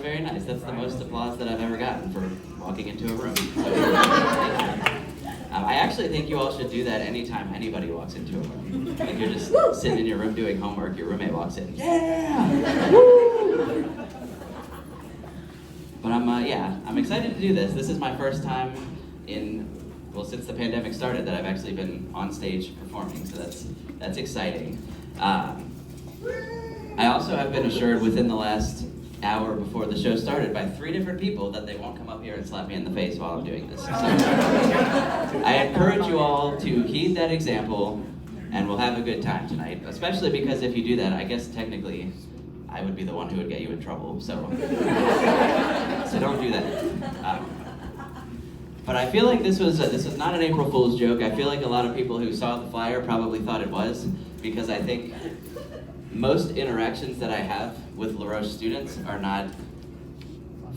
very nice. That's the most applause that I've ever gotten for walking into a room. So, thank you. I actually think you all should do that anytime anybody walks into a room. Like you're just sitting in your room doing homework, your roommate walks in, yeah! Woo! But I'm excited to do this. This is my first time since the pandemic started that I've actually been on stage performing, so that's exciting. I also have been assured within the last hour before the show started by 3 different people that they won't come up here and slap me in the face while I'm doing this. So, I encourage you all to heed that example, and we'll have a good time tonight, especially because if you do that, I guess technically I would be the one who would get you in trouble, so don't do that. But I feel like this was not an April Fool's joke. I feel like a lot of people who saw the flyer probably thought it was, because I think most interactions that I have with Roche students are not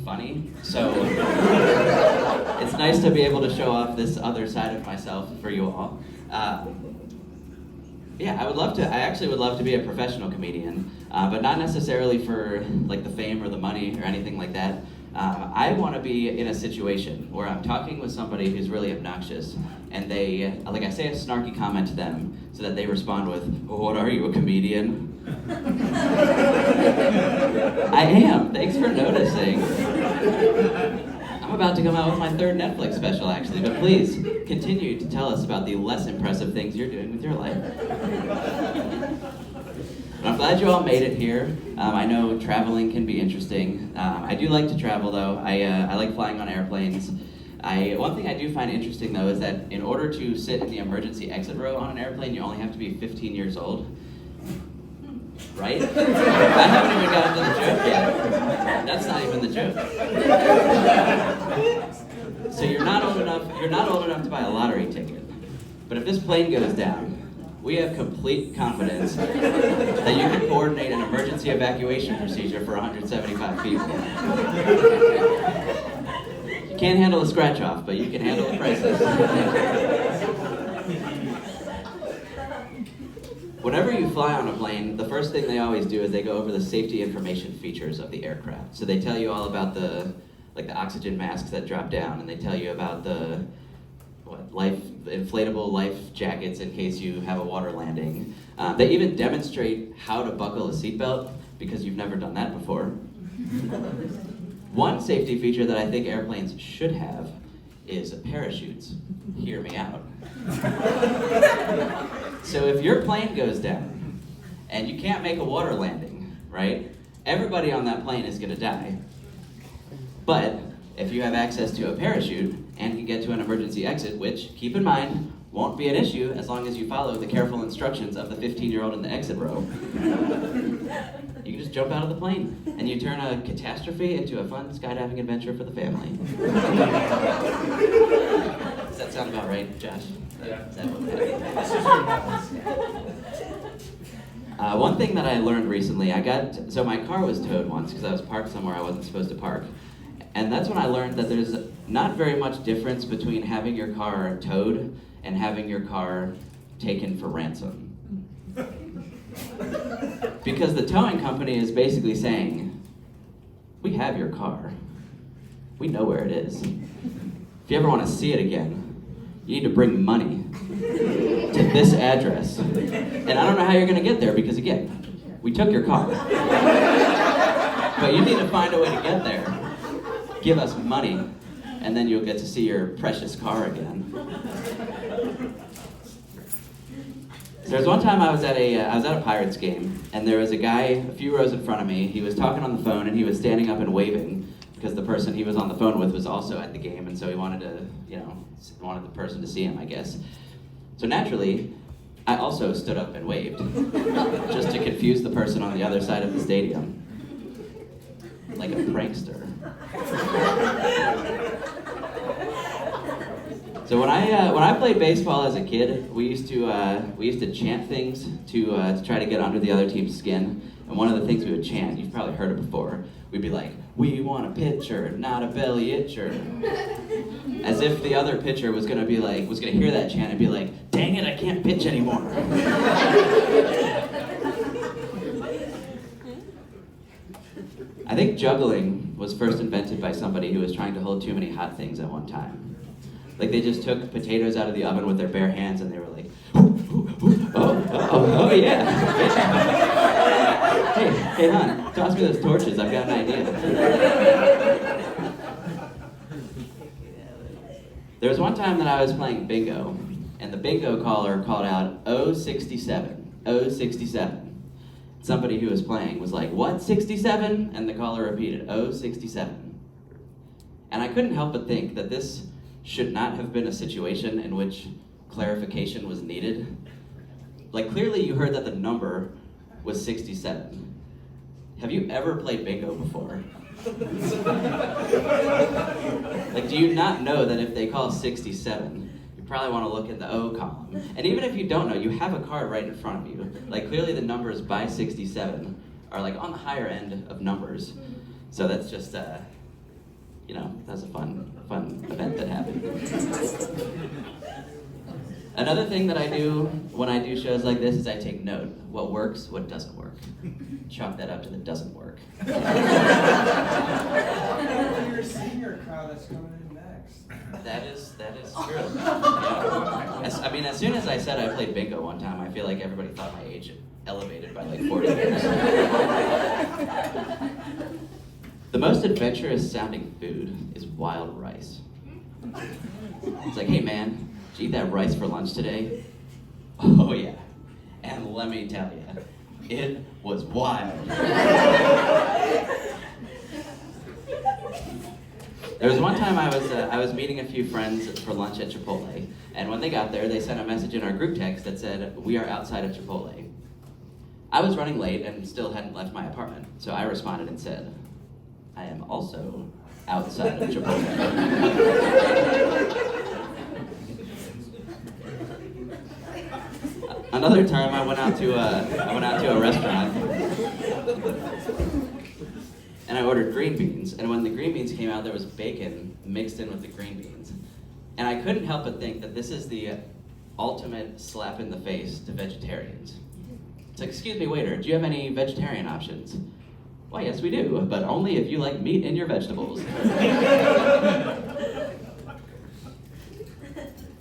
funny, so it's nice to be able to show off this other side of myself for you all. I actually would love to be a professional comedian, but not necessarily for like the fame or the money or anything like that. I want to be in a situation where I'm talking with somebody who's really obnoxious, and I say a snarky comment to them so that they respond with, "Oh, what are you, a comedian?" I am. Thanks for noticing. I'm about to come out with my 3rd Netflix special, actually, but please continue to tell us about the less impressive things you're doing with your life. But I'm glad you all made it here. I know traveling can be interesting. I do like to travel, though. I like flying on airplanes. One thing I do find interesting, though, is that in order to sit in the emergency exit row on an airplane, you only have to be 15 years old. Right? I haven't even gotten to the joke yet. That's not even the joke. So you're not old enough to buy a lottery ticket. But if this plane goes down, we have complete confidence that you can coordinate an emergency evacuation procedure for 175 people. You can't handle a scratch-off, but you can handle a crisis. Whenever you fly on a plane, the first thing they always do is they go over the safety information features of the aircraft. So they tell you all about the oxygen masks that drop down, and they tell you about the inflatable life jackets in case you have a water landing. They even demonstrate how to buckle a seatbelt because you've never done that before. One safety feature that I think airplanes should have is parachutes. Hear me out. So if your plane goes down and you can't make a water landing, right? Everybody on that plane is gonna die. But if you have access to a parachute and can get to an emergency exit, which, keep in mind, won't be an issue as long as you follow the careful instructions of the 15-year-old in the exit row, you can just jump out of the plane and you turn a catastrophe into a fun skydiving adventure for the family. Does that sound about right, Josh? Yeah. Is that what one thing that I learned recently, so my car was towed once because I was parked somewhere I wasn't supposed to park. And that's when I learned that there's not very much difference between having your car towed and having your car taken for ransom. Because the towing company is basically saying, we have your car. We know where it is. If you ever want to see it again, you need to bring money to this address. And I don't know how you're going to get there because, again, we took your car. But you need to find a way to get there. Give us money, and then you'll get to see your precious car again. So there's one time I was at a Pirates game, and there was a guy a few rows in front of me. He was talking on the phone, and he was standing up and waving because the person he was on the phone with was also at the game, and so he wanted the person to see him, I guess. So naturally, I also stood up and waved, just to confuse the person on the other side of the stadium, like a prankster. So when I played baseball as a kid, we used to chant things to try to get under the other team's skin. And one of the things we would chant, you've probably heard it before, we'd be like, "We want a pitcher, not a belly itcher." As if the other pitcher was gonna hear that chant and be like, "Dang it, I can't pitch anymore." I think juggling was first invented by somebody who was trying to hold too many hot things at one time. Like they just took potatoes out of the oven with their bare hands and they were like, oh yeah. Hey, hon, toss me those torches, I've got an idea. There was one time that I was playing bingo, and the bingo caller called out, "Oh, 67, oh, 67. Somebody who was playing was like, "What, 67? And the caller repeated, "Oh, 67. And I couldn't help but think that this should not have been a situation in which clarification was needed. Like, clearly you heard that the number was 67. Have you ever played bingo before? Like, do you not know that if they call 67, you probably want to look at the O column? And even if you don't know, you have a card right in front of you. Like, clearly the numbers by 67 are like on the higher end of numbers. So that's just, that's a fun event that happened. Another thing that I do when I do shows like this is I take note. What works, what doesn't work. Chalk that up to the doesn't work. Your senior crowd that's coming in next. That is true. As soon as I said I played bingo one time, I feel like everybody thought my age elevated by like 40 years. The most adventurous sounding food is wild rice. It's like, hey man, did you eat that rice for lunch today? Oh yeah. And let me tell you, it was wild. There was one time I was meeting a few friends for lunch at Chipotle, and when they got there, they sent a message in our group text that said, "We are outside of Chipotle." I was running late and still hadn't left my apartment, so I responded and said, "I am also outside of Chipotle." Another time I went out to a restaurant and I ordered green beans, and when the green beans came out there was bacon mixed in with the green beans. And I couldn't help but think that this is the ultimate slap in the face to vegetarians. It's like, "Excuse me, waiter, do you have any vegetarian options?" "Why, yes we do, but only if you like meat in your vegetables."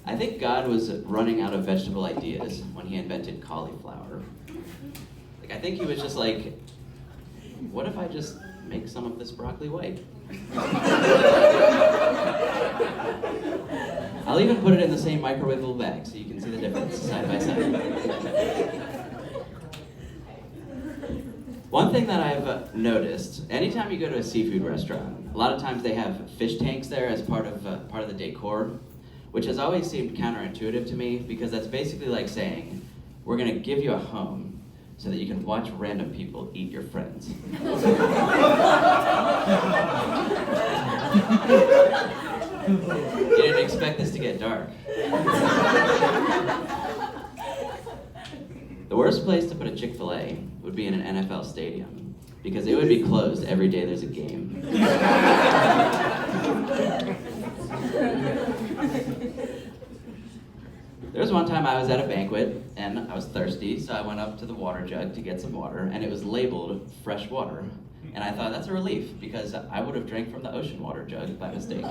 I think God was running out of vegetable ideas when he invented cauliflower. Like, I think he was just like, what if I just make some of this broccoli white? I'll even put it in the same microwavable bag so you can see the difference side by side. One thing that I've noticed, anytime you go to a seafood restaurant, a lot of times they have fish tanks there as part of the decor, which has always seemed counterintuitive to me because that's basically like saying, we're going to give you a home so that you can watch random people eat your friends. You didn't expect this to get dark. The worst place to put a Chick-fil-A would be in an NFL stadium because it would be closed every day there's a game. There was one time I was at a banquet and I was thirsty, so I went up to the water jug to get some water, and it was labeled fresh water. And I thought, that's a relief, because I would have drank from the ocean water jug by mistake.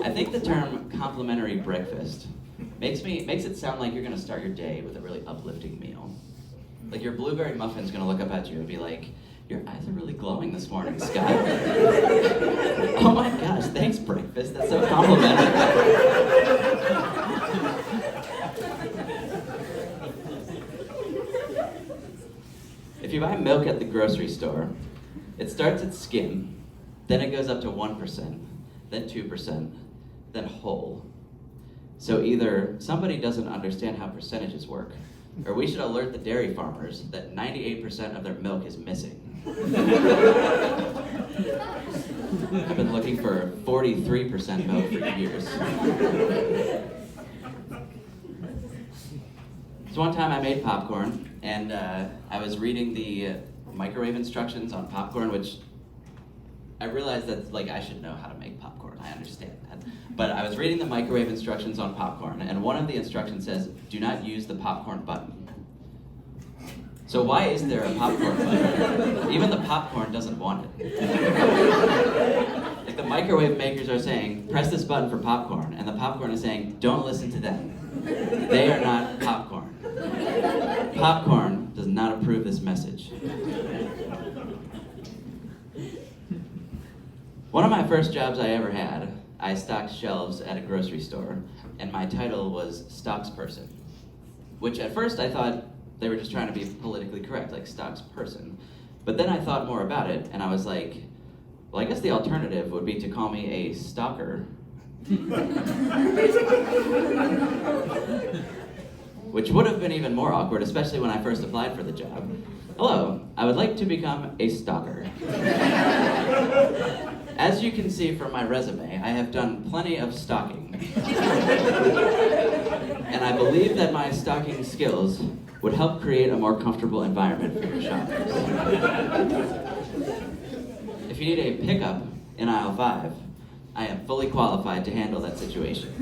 I think the term complimentary breakfast makes it sound like you're gonna start your day with a really uplifting meal. Like your blueberry muffin's gonna look up at you and be like, "Your eyes are really glowing this morning, Scott." Oh my gosh, thanks breakfast, that's so complimentary. If you buy milk at the grocery store, it starts at skim, then it goes up to 1%, then 2%, then whole. So either somebody doesn't understand how percentages work, or we should alert the dairy farmers that 98% of their milk is missing. I've been looking for 43% milk for years. So one time I made popcorn, and I was reading the microwave instructions on popcorn, which I realized that I should know how to make popcorn. I understand that. But I was reading the microwave instructions on popcorn, and one of the instructions says, "Do not use the popcorn button." So why is there a popcorn button? Even the popcorn doesn't want it. Like the microwave makers are saying, press this button for popcorn, and the popcorn is saying, don't listen to them. They are not popcorn. Popcorn does not approve this message. One of my first jobs I ever had, I stocked shelves at a grocery store, and my title was stocks person, which at first I thought they were just trying to be politically correct, like stocks person. But then I thought more about it, and I was like, well, I guess the alternative would be to call me a stalker. Which would have been even more awkward, especially when I first applied for the job. Hello, I would like to become a stalker. As you can see from my resume, I have done plenty of stalking. And I believe that my stalking skills would help create a more comfortable environment for your shoppers. If you need a pickup in aisle 5, I am fully qualified to handle that situation.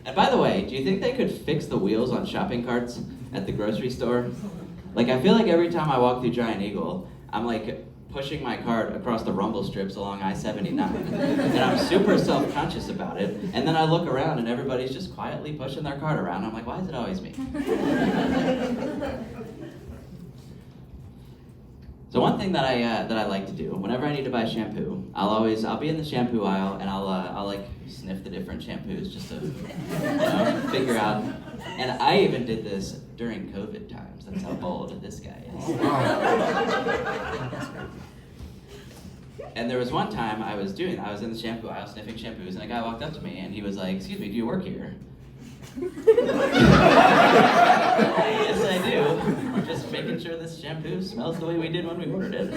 And by the way, do you think they could fix the wheels on shopping carts at the grocery store? Like, I feel like every time I walk through Giant Eagle, I'm like pushing my cart across the rumble strips along I-79. And I'm super self-conscious about it. And then I look around and everybody's just quietly pushing their cart around. I'm like, why is it always me? So one thing that I like to do, whenever I need to buy shampoo, I'll be in the shampoo aisle and I'll like sniff the different shampoos just to figure out. And I even did this during COVID times. That's how bold this guy is. And there was one time I was in the shampoo aisle sniffing shampoos, and a guy walked up to me and he was like, "Excuse me, do you work here?" Yes, I do. Just making sure this shampoo smells the way we did when we ordered it.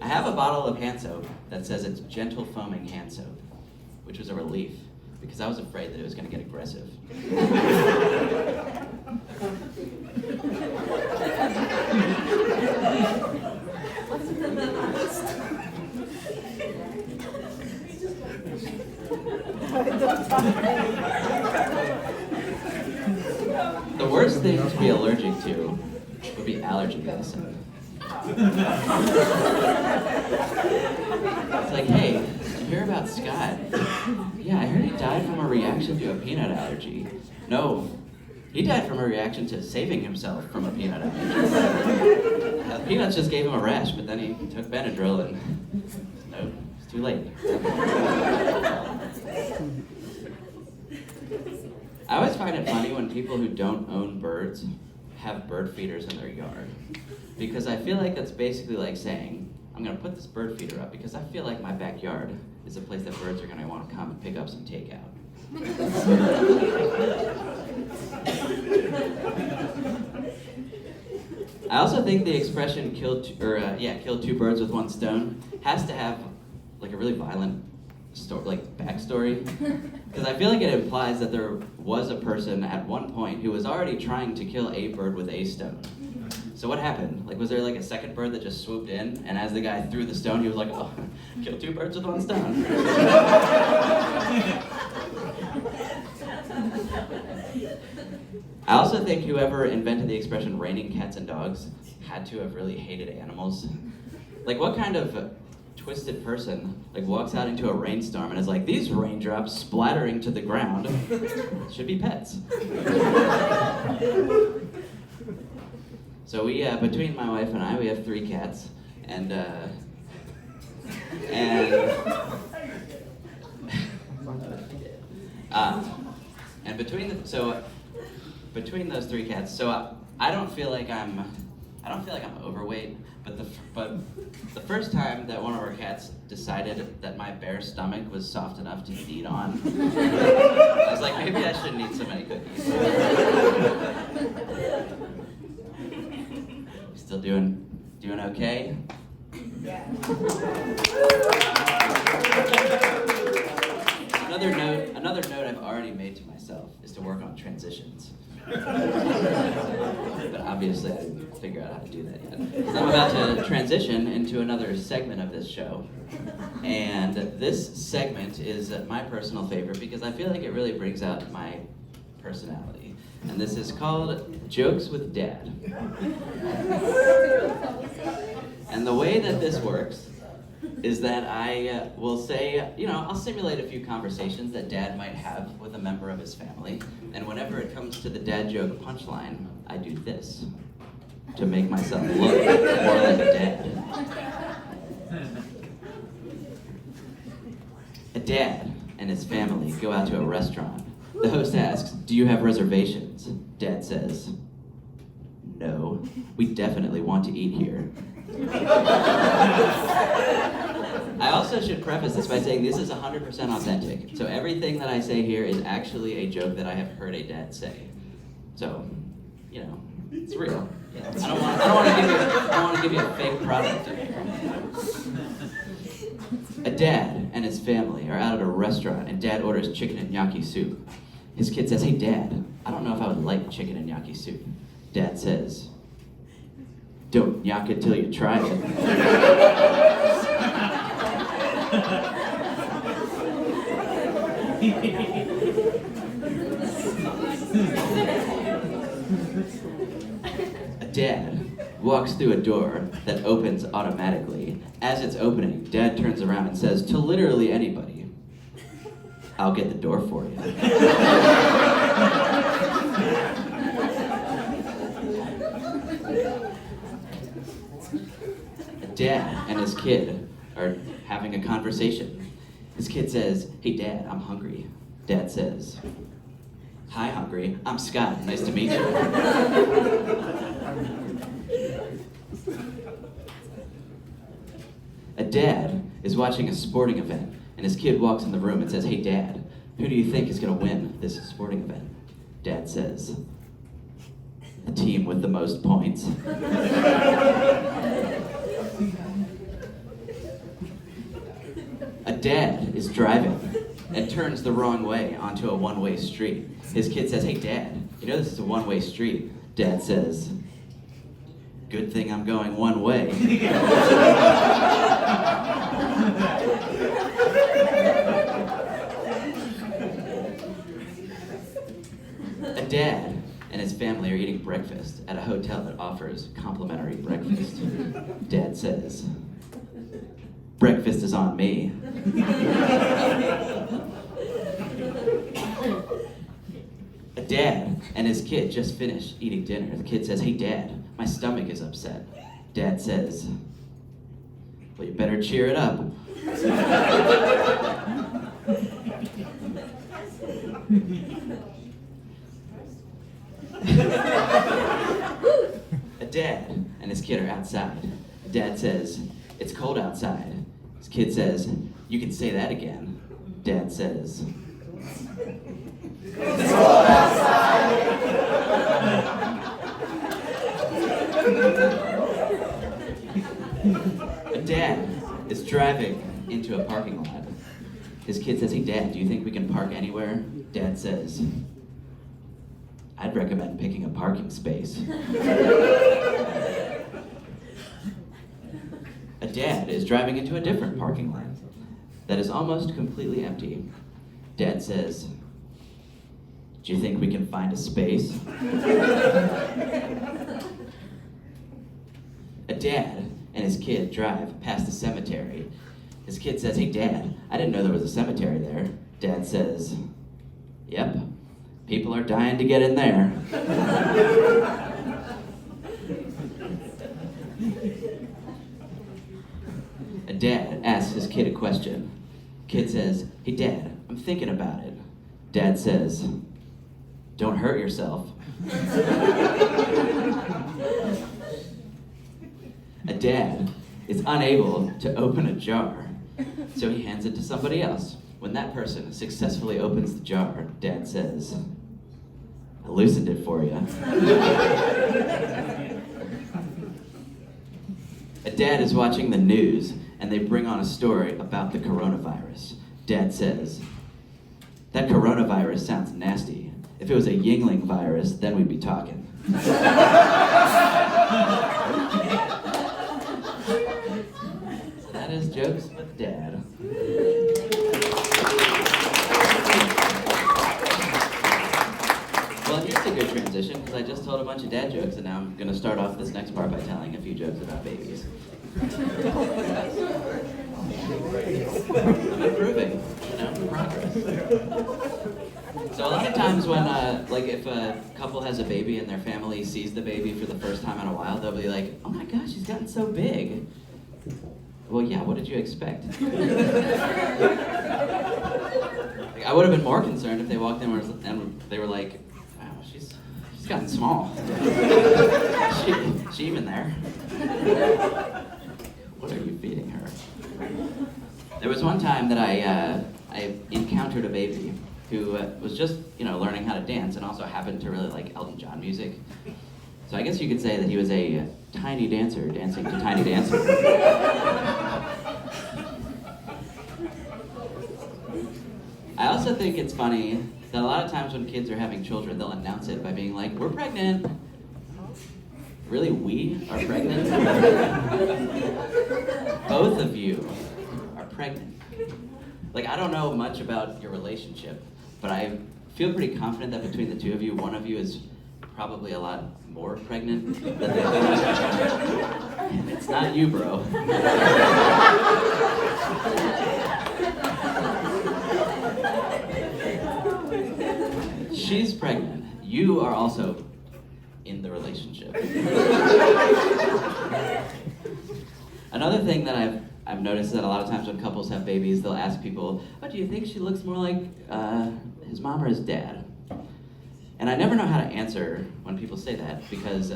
I have a bottle of hand soap that says it's gentle foaming hand soap, which was a relief because I was afraid that it was going to get aggressive. The worst thing to be allergic to would be allergy medicine. It's like, hey, did you hear about Scott? Yeah, I heard he died from a reaction to a peanut allergy. No, he died from a reaction to saving himself from a peanut allergy. Peanuts just gave him a rash, but then he took Benadryl and no, it's too late. I always find it funny when people who don't own birds have bird feeders in their yard. Because I feel like that's basically like saying, I'm going to put this bird feeder up because I feel like my backyard is a place that birds are going to want to come and pick up some takeout. I also think the expression kill two birds with one stone has to have like a really violent backstory. Because I feel like it implies that there was a person at one point who was already trying to kill a bird with a stone. So what happened? Like, was there like a second bird that just swooped in, and as the guy threw the stone, he was like, oh, kill two birds with one stone. I also think whoever invented the expression raining cats and dogs had to have really hated animals. Like, what kind of twisted person like walks out into a rainstorm and is like, these raindrops splattering to the ground should be pets. So we, between my wife and I, we have 3 cats, and between those 3 cats, so I don't feel like I'm overweight, but the first time that one of our cats decided that my bare stomach was soft enough to eat on, I was like, maybe I shouldn't eat so many cookies. Still doing okay? Yeah. Another note I've already made to myself is to work on transitions. But obviously figure out how to do that yet. I'm about to transition into another segment of this show. And this segment is my personal favorite because I feel like it really brings out my personality. And this is called Jokes with Dad. And the way that this works is that I will say, I'll simulate a few conversations that Dad might have with a member of his family. And whenever it comes to the dad joke punchline, I do this to make myself look more like a dad. A dad and his family go out to a restaurant. The host asks, "Do you have reservations?" Dad says, "No, we definitely want to eat here." I also should preface this by saying this is 100% authentic. So everything that I say here is actually a joke that I have heard a dad say. So, it's real. I don't want to give you a fake product in here. A dad and his family are out at a restaurant and Dad orders chicken and gnocchi soup. His kid says, "Hey Dad, I don't know if I would like chicken and gnocchi soup." Dad says, "Don't gnocchi it till you try it." A dad walks through a door that opens automatically. As it's opening, Dad turns around and says to literally anybody, "I'll get the door for you." A dad and his kid are having a conversation. His kid says, "Hey Dad, I'm hungry." Dad says, "Hi hungry, I'm Scott, nice to meet you." A dad is watching a sporting event and his kid walks in the room and says, "Hey Dad, who do you think is going to win this sporting event?" Dad says, "The team with the most points." A dad is driving and turns the wrong way onto a one-way street. His kid says, "Hey Dad, this is a one-way street." Dad says, "Good thing I'm going one way." A dad and his family are eating breakfast at a hotel that offers complimentary breakfast. Dad says, "Breakfast is on me." A dad and his kid just finished eating dinner. The kid says, "Hey Dad, my stomach is upset." Dad says, "Well, you better cheer it up." A dad and his kid are outside. Dad says, "It's cold outside." His kid says, "You can say that again." Dad says, "It's cold outside." A dad is driving into a parking lot. His kid says, "Hey Dad, do you think we can park anywhere?" Dad says, "I'd recommend picking a parking space." A dad is driving into a different parking lot that is almost completely empty. Dad says, "Do you think we can find a space?" A dad and his kid drive past the cemetery. His kid says, "Hey Dad, I didn't know there was a cemetery there." Dad says, "Yep, people are dying to get in there." A dad asks his kid a question. Kid says, "Hey Dad, I'm thinking about it." Dad says, "Don't hurt yourself." A dad is unable to open a jar, so he hands it to somebody else. When that person successfully opens the jar, Dad says, "I loosened it for you." A dad is watching the news and they bring on a story about the coronavirus. Dad says, "That coronavirus sounds nasty. If it was a Yingling virus, then we'd be talking." transition because I just told a bunch of dad jokes, and now I'm going to start off this next part by telling a few jokes about babies. I'm improving, progress. So a lot of times when, if a couple has a baby and their family sees the baby for the first time in a while, they'll be like, "Oh my gosh, she's gotten so big." Well, yeah, what did you expect? I would have been more concerned if they walked in and they were like, "Wow, she's gotten small. she even there? What are you feeding her?" There was one time that I encountered a baby who was just, learning how to dance and also happened to really like Elton John music. So I guess you could say that he was a tiny dancer dancing to Tiny Dancer. I also think it's funny that a lot of times when kids are having children, they'll announce it by being like, "We're pregnant." Really, we are pregnant? Both of you are pregnant. I don't know much about your relationship, but I feel pretty confident that between the two of you, one of you is probably a lot more pregnant than the other. And it's not you, bro. She's pregnant. You are also in the relationship. Another thing that I've noticed that a lot of times when couples have babies, they'll ask people, "Oh, do you think she looks more like his mom or his dad?" And I never know how to answer when people say that because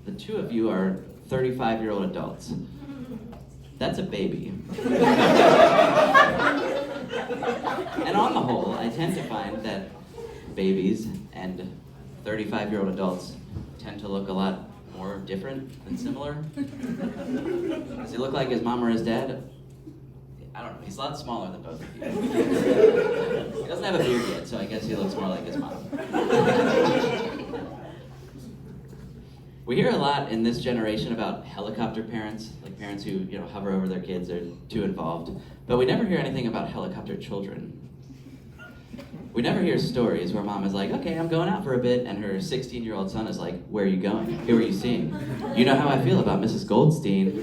the two of you are 35-year-old adults. That's a baby. And on the whole, I tend to find that babies and 35-year-old adults tend to look a lot more different than similar. Does he look like his mom or his dad? I don't know. He's a lot smaller than both of you. He doesn't have a beard yet, so I guess he looks more like his mom. We hear a lot in this generation about helicopter parents, like parents who hover over their kids, are too involved. But we never hear anything about helicopter children. We never hear stories where mom is like, "Okay, I'm going out for a bit," and her 16-year-old son is like, "Where are you going? Who are you seeing? You know how I feel about Mrs. Goldstein."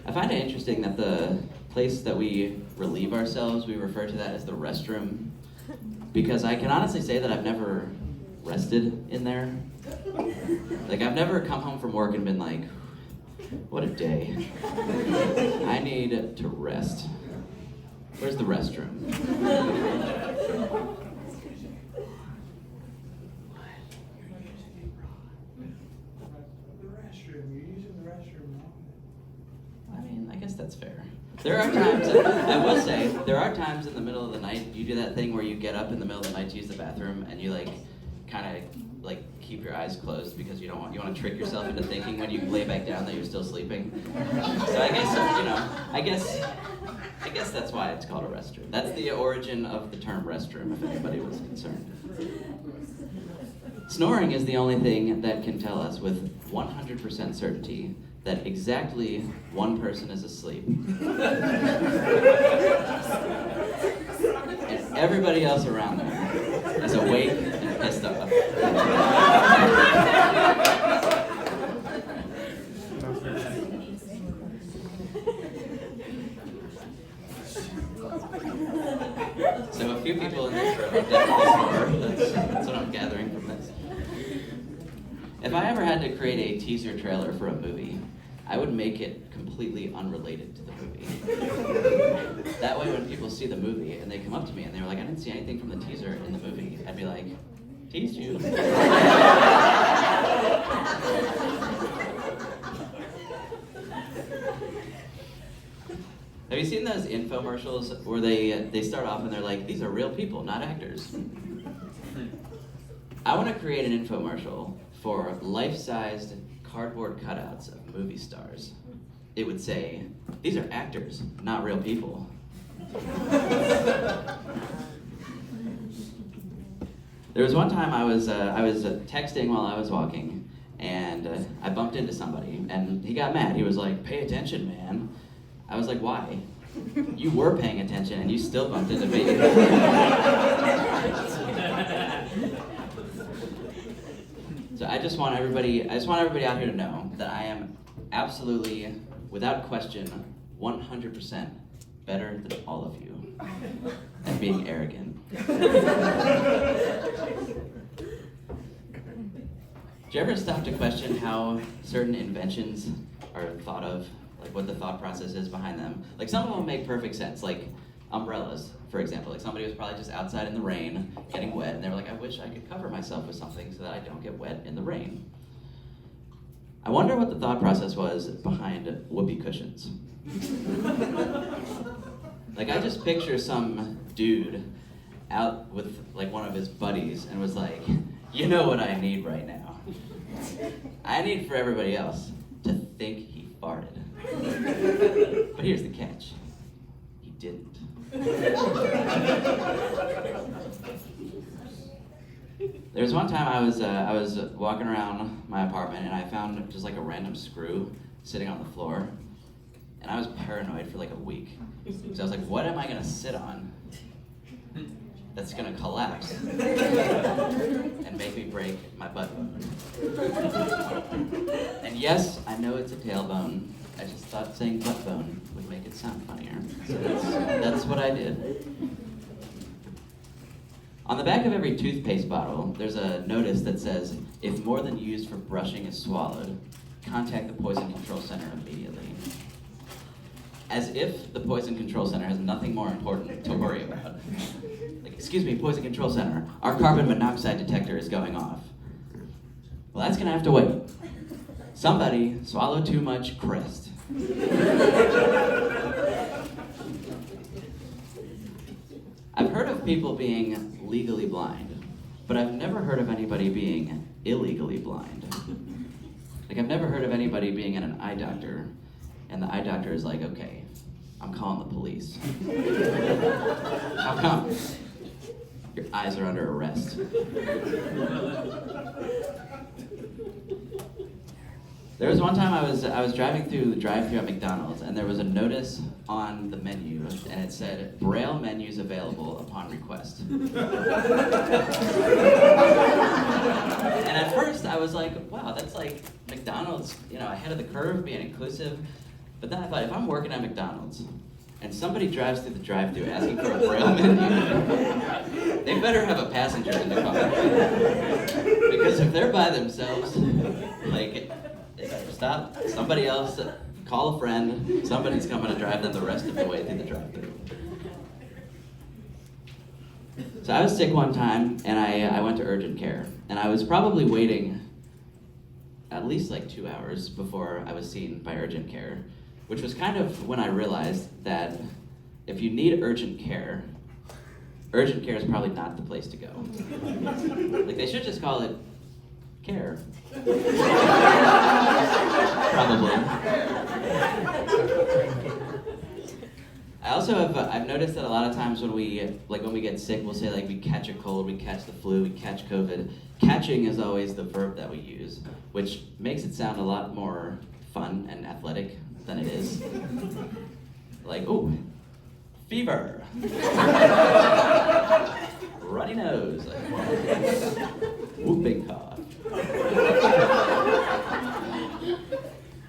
I find it interesting that the place that we relieve ourselves, we refer to that as the restroom, because I can honestly say that I've never rested in there. I've never come home from work and been like, "What a day. I need to rest. Where's the restroom?" The restroom. You're using the restroom now. I mean, I guess that's fair. There are times, I will say, there are times in the middle of the night, you do that thing where you get up in the middle of the night to use the bathroom and you kind of keep your eyes closed because you want to trick yourself into thinking when you lay back down that you're still sleeping. So I guess, I guess that's why it's called a restroom. That's the origin of the term restroom, if anybody was concerned. Snoring is the only thing that can tell us with 100% certainty that exactly one person is asleep. And everybody else around them is awake and pissed off. So a few people in this room definitely snore. That's what I'm gathering from this. If I ever had to create a teaser trailer for a movie, I would make it completely unrelated to the movie. That way when people see the movie and they come up to me and they're like, "I didn't see anything from the teaser in the movie," I'd be like, "Teased you." Have you seen those infomercials where they start off and they're like, "These are real people, not actors"? I want to create an infomercial for life-sized cardboard cutouts of movie stars. It would say, "These are actors, not real people." There was one time I was texting while I was walking, and I bumped into somebody, and he got mad. He was like, "Pay attention, man." I was like, "Why?" You were paying attention and you still bumped into me. So I just want everybody out here to know that I am absolutely, without question, 100% better than all of you at being arrogant. Do you ever stop to question how certain inventions are thought of? Like what the thought process is behind them? Like some of them make perfect sense, like umbrellas, for example. Like somebody was probably just outside in the rain, getting wet, and they were like, I wish I could cover myself with something so that I don't get wet in the rain. I wonder what the thought process was behind whoopee cushions. Like I just picture some dude out with like one of his buddies and was like, you know what I need right now? I need for everybody else to think he farted. But here's the catch. He didn't. There was one time I was walking around my apartment and I found just like a random screw sitting on the floor. And I was paranoid for like a week. So I was like, what am I gonna sit on that's gonna collapse and make me break my butt bone? And yes, I know it's a tailbone. I just thought saying butt bone would make it sound funnier. So that's what I did. On the back of every toothpaste bottle, there's a notice that says, if more than used for brushing is swallowed, contact the Poison Control Center immediately. As if the Poison Control Center has nothing more important to worry about. Like, excuse me, Poison Control Center, our carbon monoxide detector is going off. Well, that's gonna have to wait. Somebody swallowed too much Crest. I've heard of people being legally blind, but I've never heard of anybody being illegally blind. Like, I've never heard of anybody being at an eye doctor, and the eye doctor is like, okay, I'm calling the police. How come? Your eyes are under arrest. There was one time I was driving through the drive-thru at McDonald's, and there was a notice on the menu, and it said, Braille menus available upon request. And at first I was like, wow, that's like McDonald's, ahead of the curve, being inclusive. But then I thought, if I'm working at McDonald's, and somebody drives through the drive-thru asking for a Braille menu, they better have a passenger in the car. Because if they're by themselves, like, they better stop. Somebody else, call a friend. Somebody's coming to drive them the rest of the way through the drive-thru. So I was sick one time, and I went to urgent care. And I was probably waiting at least like 2 hours before I was seen by urgent care, which was kind of when I realized that if you need urgent care is probably not the place to go. Like, they should just call it care. Probably. I also I've noticed that a lot of times when we get sick, we'll say like we catch a cold, we catch the flu, we catch COVID. Catching is always the verb that we use, which makes it sound a lot more fun and athletic than it is. Like, ooh, fever. Runny nose. Whooping cough.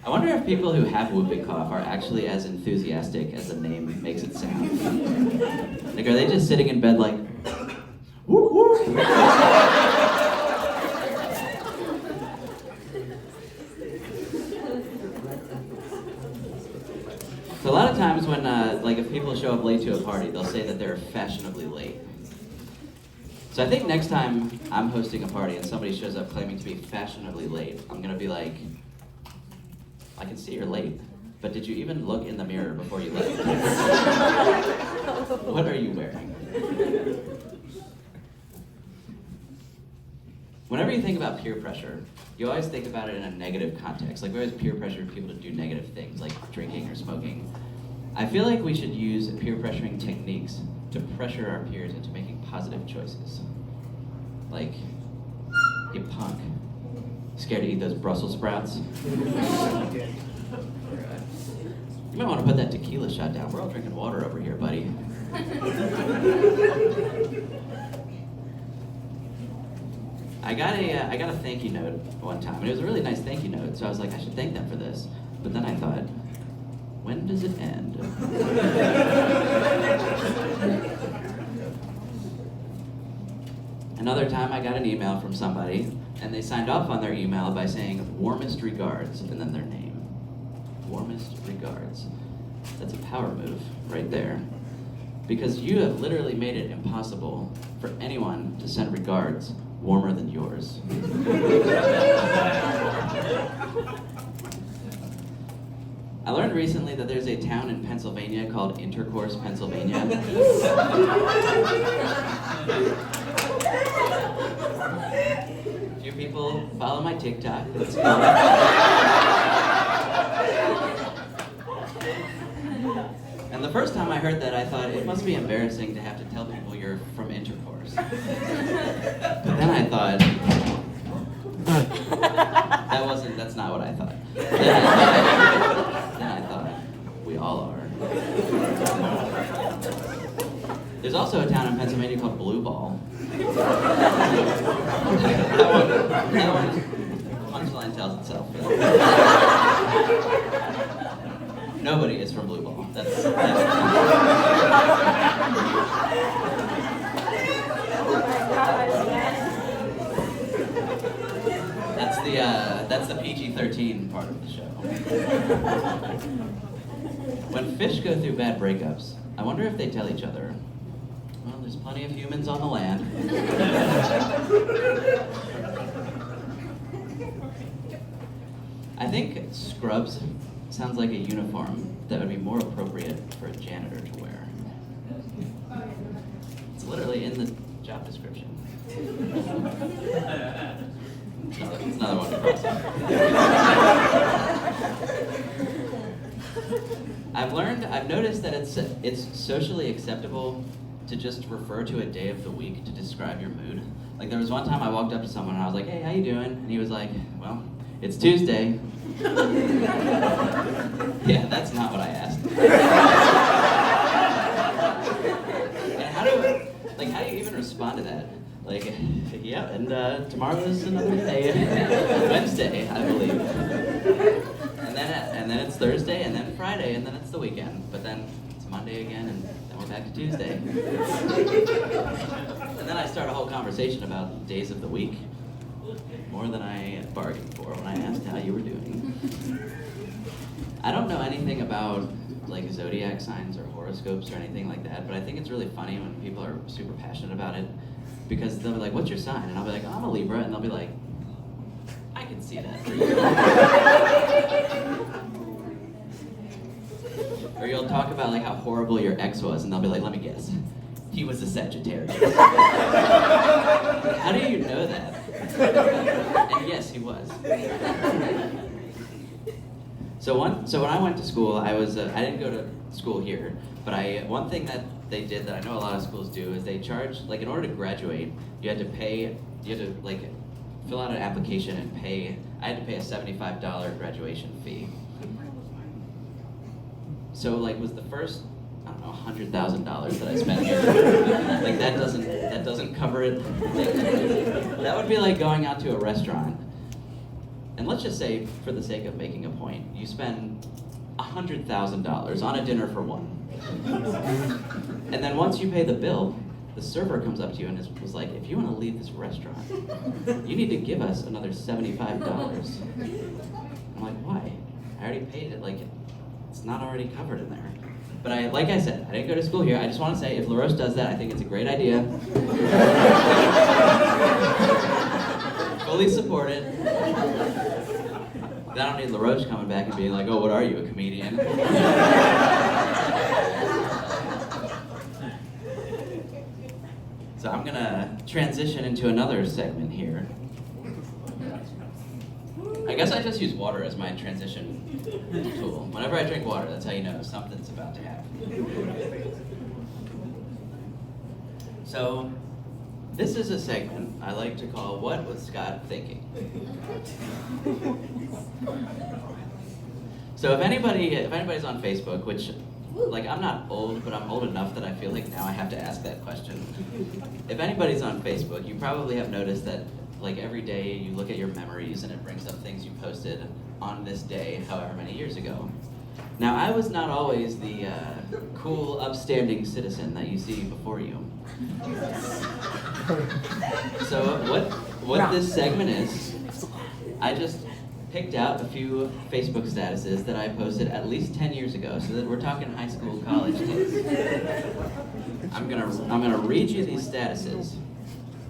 I wonder if people who have whooping cough are actually as enthusiastic as the name makes it sound. Like, are they just sitting in bed like, whoop whoop? So a lot of times when, if people show up late to a party, they'll say that they're fashionably late. So I think next time I'm hosting a party and somebody shows up claiming to be fashionably late, I'm gonna be like, I can see you're late, but did you even look in the mirror before you left? What are you wearing? Whenever you think about peer pressure, you always think about it in a negative context. Like, we always peer pressure people to do negative things, like drinking or smoking. I feel like we should use peer pressuring techniques to pressure our peers into making positive choices. Like, you punk. Scared to eat those Brussels sprouts? You might want to put that tequila shot down. We're all drinking water over here, buddy. I got a thank you note one time, and it was a really nice thank you note. So I was like, I should thank them for this. But then I thought, when does it end? Another time I got an email from somebody, and they signed off on their email by saying, warmest regards, and then their name. Warmest regards. That's a power move right there. Because you have literally made it impossible for anyone to send regards warmer than yours. I learned recently that there's a town in Pennsylvania called Intercourse, Pennsylvania. Few people follow my TikTok. That's cool. And the first time I heard that, I thought it must be embarrassing to have to tell people you're from Intercourse. But then I thought, that's not what I thought. Then I thought, we all are. There's also a town in Pennsylvania called Blue Ball. that one, punchline tells itself. Nobody is from Blue Ball. That's the PG-13 part of the show. When fish go through bad breakups, I wonder if they tell each other, well, there's plenty of humans on the land. I think scrubs sounds like a uniform that would be more appropriate for a janitor to wear. It's literally in the job description. It's another one to cross off. I've noticed that it's socially acceptable to just refer to a day of the week to describe your mood. Like there was one time I walked up to someone and I was like, hey, how you doing? And he was like, well, it's Tuesday. Yeah, that's not what I asked. And how do you even respond to that? Like, yeah, and tomorrow is another day. Wednesday, I believe. And then it's Thursday, and then Friday, and then it's the weekend. But then it's Monday again, and then we're back to Tuesday. And then I start a whole conversation about days of the week. More than I bargained for when I asked how you were doing. I don't know anything about like zodiac signs or horoscopes or anything like that, but I think it's really funny when people are super passionate about it, because they'll be like, what's your sign? And I'll be like, I'm a Libra, and they'll be like, I can see that for you. Or you'll talk about like how horrible your ex was, and they'll be like, let me guess, he was a Sagittarius. How do you know that? And yes, he was. So when I went to school, I didn't go to school here, but one thing that they did that I know a lot of schools do is they charge, like in order to graduate, you had to like fill out an application and pay. I had to pay a $75 graduation fee. So like was the first, I don't know, $100,000 that I spent here. Like that doesn't cover it. Like, that would be like going out to a restaurant, and let's just say, for the sake of making a point, you spend $100,000 on a dinner for one. And then once you pay the bill, the server comes up to you and was like, if you want to leave this restaurant, you need to give us another $75. I'm like, why? I already paid it. Like, it's not already covered in there. But like I said, I didn't go to school here. I just want to say, if Roche does that, I think it's a great idea. Fully support it. Then I don't need LaRoche coming back and being like, oh, what are you, a comedian? So I'm gonna transition into another segment here. I guess I just use water as my transition tool. Whenever I drink water, that's how you know something's about to happen. So, this is a segment I like to call What Was Scott Thinking? So if anybody's on Facebook, which, like, I'm not old, but I'm old enough that I feel like now I have to ask that question. If anybody's on Facebook, you probably have noticed that, like, every day you look at your memories and it brings up things you posted on this day, however many years ago. Now, I was not always the cool, upstanding citizen that you see before you. So what this segment is, I just picked out a few Facebook statuses that I posted at least 10 years ago, so that we're talking high school, college kids. I'm gonna read you these statuses,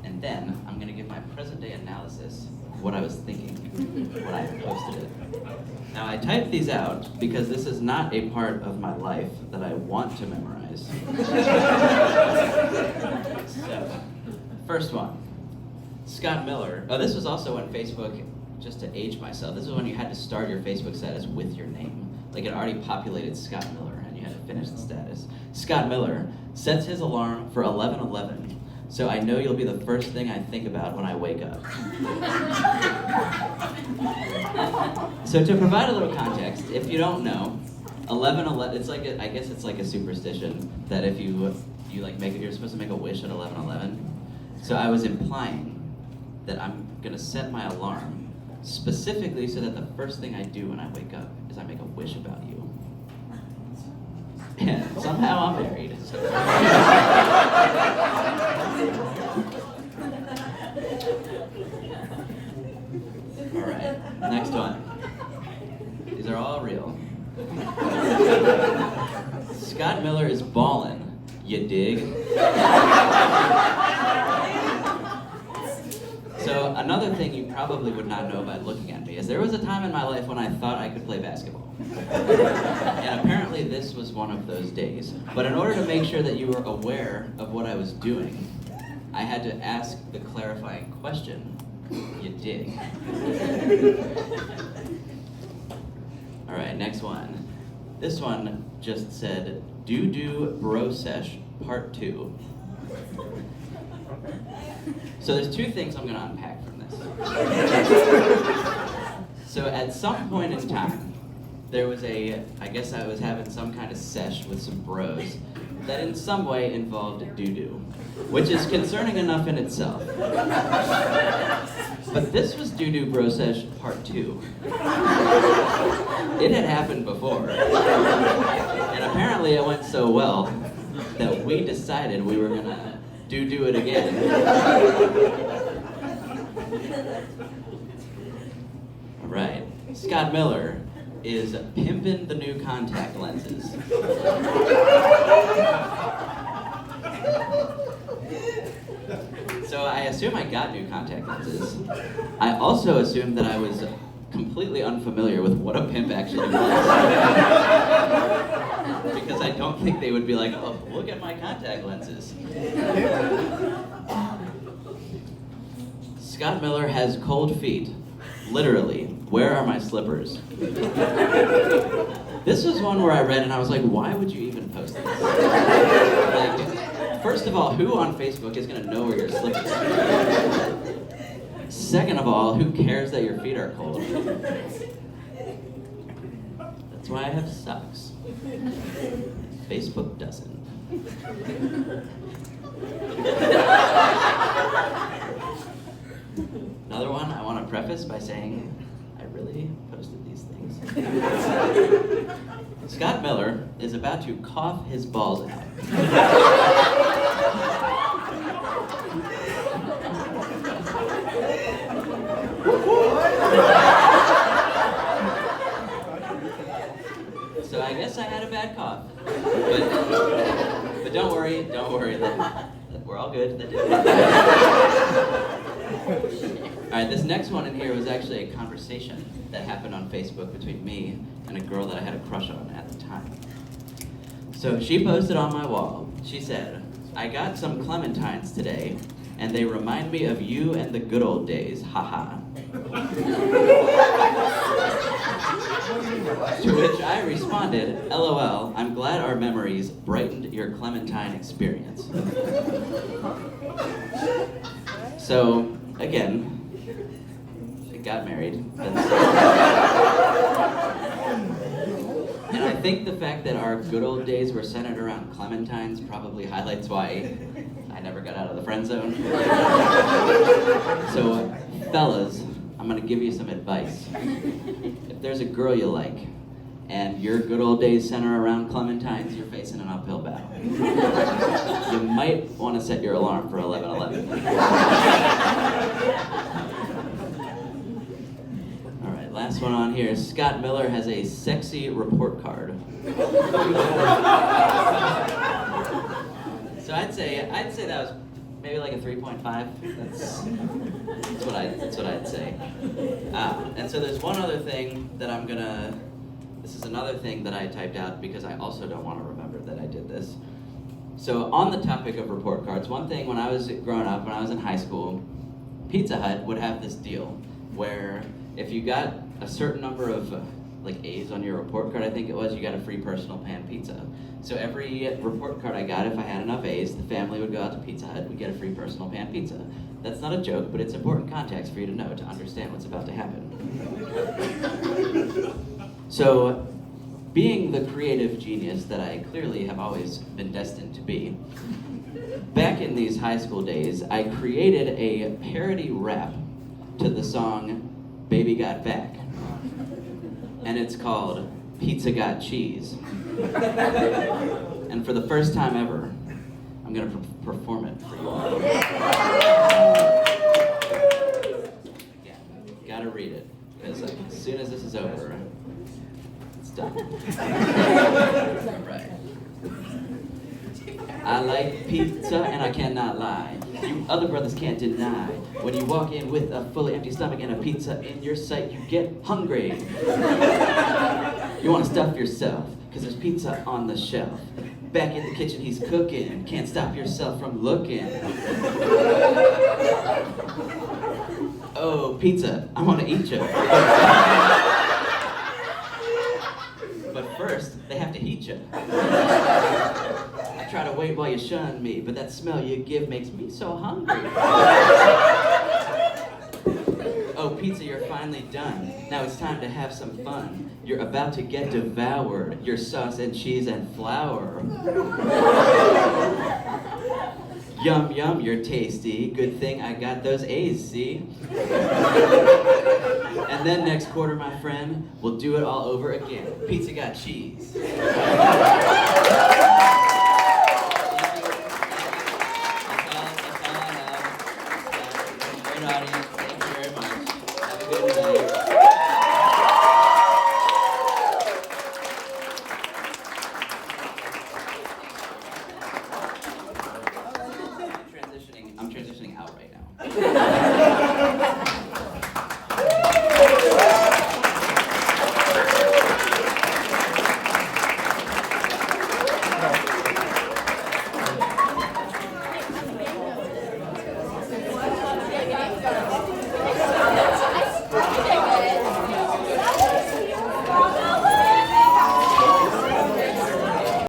and then I'm gonna give my present day analysis of what I was thinking when I posted it. Now, I typed these out because this is not a part of my life that I want to memorize. So, first one, Scott Miller. Oh, this was also when Facebook, just to age myself, this is when you had to start your Facebook status with your name. Like, it already populated Scott Miller, and you had to finish the status. Scott Miller sets his alarm for 11:11, so I know you'll be the first thing I think about when I wake up. So to provide a little context, if you don't know, 11:11, it's like I guess it's like a superstition that if you like you're supposed to make a wish at 11:11. So I was implying that I'm gonna set my alarm specifically so that the first thing I do when I wake up is I make a wish about you. And somehow I'm married. All right, next one. These are all real. Scott Miller is ballin', you dig? So another thing you probably would not know by looking at me is there was a time in my life when I thought I could play basketball. And apparently this was one of those days. But in order to make sure that you were aware of what I was doing, I had to ask the clarifying question, you dig? All right, next one. This one just said, Doo-Doo Bro Sesh Part 2. So there's two things I'm gonna unpack from this. So at some point in time, there was I guess I was having some kind of sesh with some bros that in some way involved doo-doo, which is concerning enough in itself. But this was Doo-Doo Bro Sesh Part 2. It had happened before. And apparently it went so well that we decided we were gonna do it again. All right, Scott Miller is pimping the new contact lenses. So I assume I got new contact lenses. I also assumed that I was completely unfamiliar with what a pimp actually was. Because I don't think they would be like, oh, look at my contact lenses. Scott Miller has cold feet. Literally, where are my slippers? This was one where I read and I was like, why would you even post this? Like, first of all, who on Facebook is gonna know where your slippers are? Second of all, who cares that your feet are cold? That's why I have socks. Facebook doesn't. Another one I want to preface by saying I really posted these things. Scott Miller is about to cough his balls out. So I guess I had a bad cough. But don't worry, we're all good. Alright, this next one in here was actually a conversation that happened on Facebook between me and a girl that I had a crush on at the time. So she posted on my wall, she said, I got some clementines today, and they remind me of you and the good old days, haha. To which I responded, LOL, I'm glad our memories brightened your clementine experience. So, again, I got married. think the fact that our good old days were centered around clementines probably highlights why I never got out of the friend zone. So, fellas, I'm gonna give you some advice. If there's a girl you like, and your good old days center around clementines, you're facing an uphill battle. You might want to set your alarm for 11:11. All right, last one on here. Scott Miller has a sexy report card. So I'd say that was maybe like a 3.5. That's what I'd say. And so there's one other thing that this is another thing that I typed out because I also don't want to remember that I did this. So on the topic of report cards, one thing when I was growing up, when I was in high school, Pizza Hut would have this deal where if you got a certain number of like A's on your report card, I think it was, you got a free personal pan pizza. So every report card I got, if I had enough A's, the family would go out to Pizza Hut, we'd get a free personal pan pizza. That's not a joke, but it's important context for you to know, to understand what's about to happen. So, being the creative genius that I clearly have always been destined to be, back in these high school days, I created a parody rap to the song Baby Got Back. And it's called Pizza Got Cheese. And for the first time ever, I'm gonna perform it for you all. Yeah, gotta read it, because as soon as this is over, it's done. Right. I like pizza and I cannot lie. You other brothers can't deny. When you walk in with a fully empty stomach and a pizza in your sight, you get hungry. You want to stuff yourself, because there's pizza on the shelf. Back in the kitchen he's cooking, can't stop yourself from looking. Oh, pizza, I want to eat you. But first, they have to heat you. I try to wait while you shun me, but that smell you give makes me so hungry. Oh, pizza, you're finally done. Now it's time to have some fun. You're about to get devoured. Your sauce and cheese and flour. Yum, yum, you're tasty. Good thing I got those A's, see? And then next quarter, my friend, we'll do it all over again. Pizza got cheese.